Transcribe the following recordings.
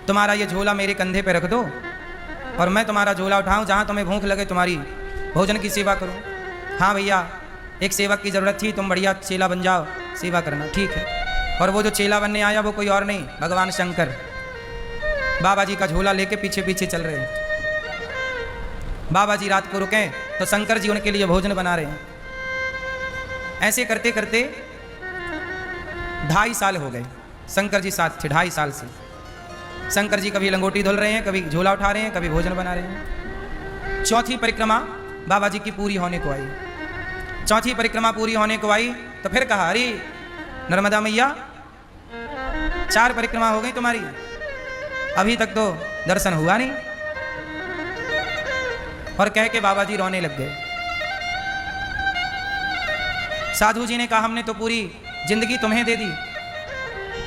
तुम्हारा ये झोला मेरे कंधे पे रख दो और मैं तुम्हारा झोला उठाऊं, जहाँ तुम्हें भूख लगे तुम्हारी भोजन की सेवा करूं। हाँ भैया, एक सेवक की ज़रूरत थी, तुम बढ़िया चेला बन जाओ, सेवा करना, ठीक है। और वो जो चेला बनने आया वो कोई और नहीं, भगवान शंकर बाबा जी का झोला लेके पीछे पीछे चल रहे हैं। बाबा जी रात को रुके तो शंकर जी उनके लिए भोजन बना रहे हैं। ऐसे करते करते 2.5 साल हो गए, शंकर जी साथ थे 2.5 साल से। शंकर जी कभी लंगोटी धुल रहे हैं, कभी झोला उठा रहे हैं, कभी भोजन बना रहे हैं। चौथी परिक्रमा बाबा जी की पूरी होने को आई। चौथी परिक्रमा पूरी होने को आई तो फिर कहा, अरे नर्मदा मैया 4 परिक्रमा हो गई तुम्हारी, अभी तक तो दर्शन हुआ नहीं। और कह के बाबा जी रोने लग गए। साधु जी ने कहा, हमने तो पूरी जिंदगी तुम्हें दे दी,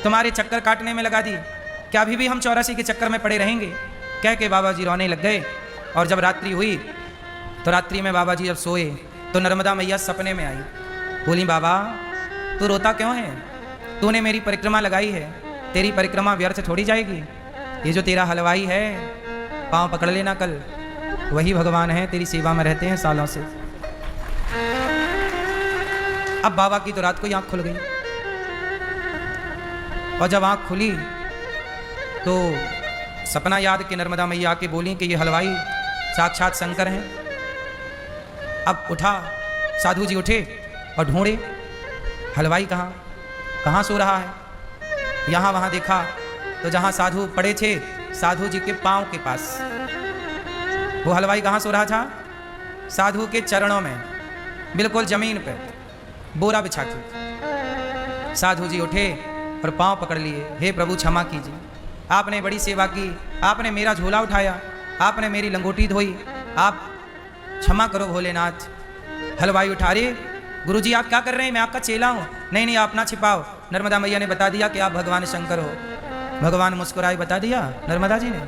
तुम्हारे चक्कर काटने में लगा दी, क्या अभी भी हम 84 के चक्कर में पड़े रहेंगे? कह के बाबा जी रोने लग गए। और जब रात्रि हुई तो रात्रि में बाबा जी जब सोए तो नर्मदा मैया सपने में आई। बोली, बाबा तू रोता क्यों है? तूने मेरी परिक्रमा लगाई है, तेरी परिक्रमा व्यर्थ थोड़ी जाएगी। ये जो तेरा हलवाई है, पाँव पकड़ लेना कल, वही भगवान है, तेरी सेवा में रहते हैं सालों से। अब बाबा की तो रात को ही आँख खुल गई। और जब आँख खुली तो सपना याद कि नर्मदा मैया आके बोली कि ये हलवाई साक्षात शंकर हैं। अब उठा, साधु जी उठे और ढूंढे हलवाई कहाँ सो रहा है। यहाँ वहाँ देखा तो जहाँ साधु पड़े थे, साधु जी के पाँव के पास वो हलवाई कहाँ सो रहा था? साधु के चरणों में, बिल्कुल जमीन पे बोरा बिछा के। साधु जी उठे और पाँव पकड़ लिए, हे प्रभु क्षमा कीजिए, आपने बड़ी सेवा की, आपने मेरा झोला उठाया, आपने मेरी लंगोटी धोई, आप क्षमा करो भोलेनाथ। हलवाई उठा रहे, गुरुजी आप क्या कर रहे हैं? मैं आपका चेला हूँ। नहीं आप ना छिपाओ, नर्मदा मैया ने बता दिया कि आप भगवान शंकर हो। भगवान मुस्कुराए, बता दिया नर्मदा जी ने।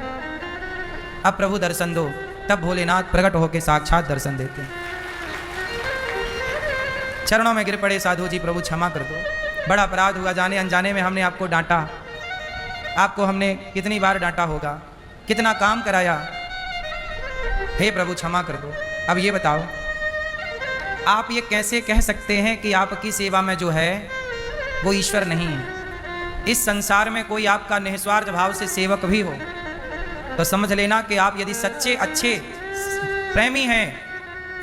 अब प्रभु दर्शन दो। तब भोलेनाथ प्रकट होकर साक्षात दर्शन देते हैं। चरणों में गिर पड़े साधु जी, प्रभु क्षमा कर दो, बड़ा अपराध हुआ, जाने अनजाने में हमने आपको डांटा, आपको हमने कितनी बार डांटा होगा, कितना काम कराया, हे प्रभु क्षमा कर दो। अब ये बताओ, आप ये कैसे कह सकते हैं कि आपकी सेवा में जो है वो ईश्वर नहीं है? इस संसार में कोई आपका निस्वार्थ भाव से सेवक भी हो तो समझ लेना कि आप यदि सच्चे अच्छे प्रेमी हैं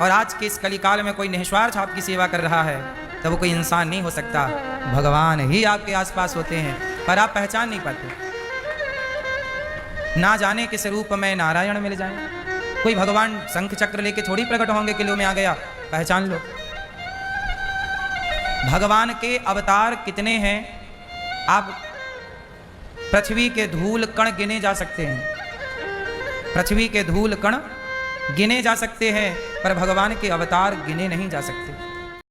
और आज के इस कलिकाल में कोई निस्वार्थ आपकी सेवा कर रहा है तो वो कोई इंसान नहीं हो सकता, भगवान ही आपके आसपास होते हैं, पर आप पहचान नहीं पाते। ना जाने किस रूप में नारायण मिल जाए। कोई भगवान शंख चक्र लेके थोड़ी प्रकट होंगे किलो में आ गया, पहचान लो। भगवान के अवतार कितने हैं? आप पृथ्वी के धूल कण गिने जा सकते हैं, पृथ्वी के धूल कण गिने जा सकते हैं, पर भगवान के अवतार गिने नहीं जा सकते।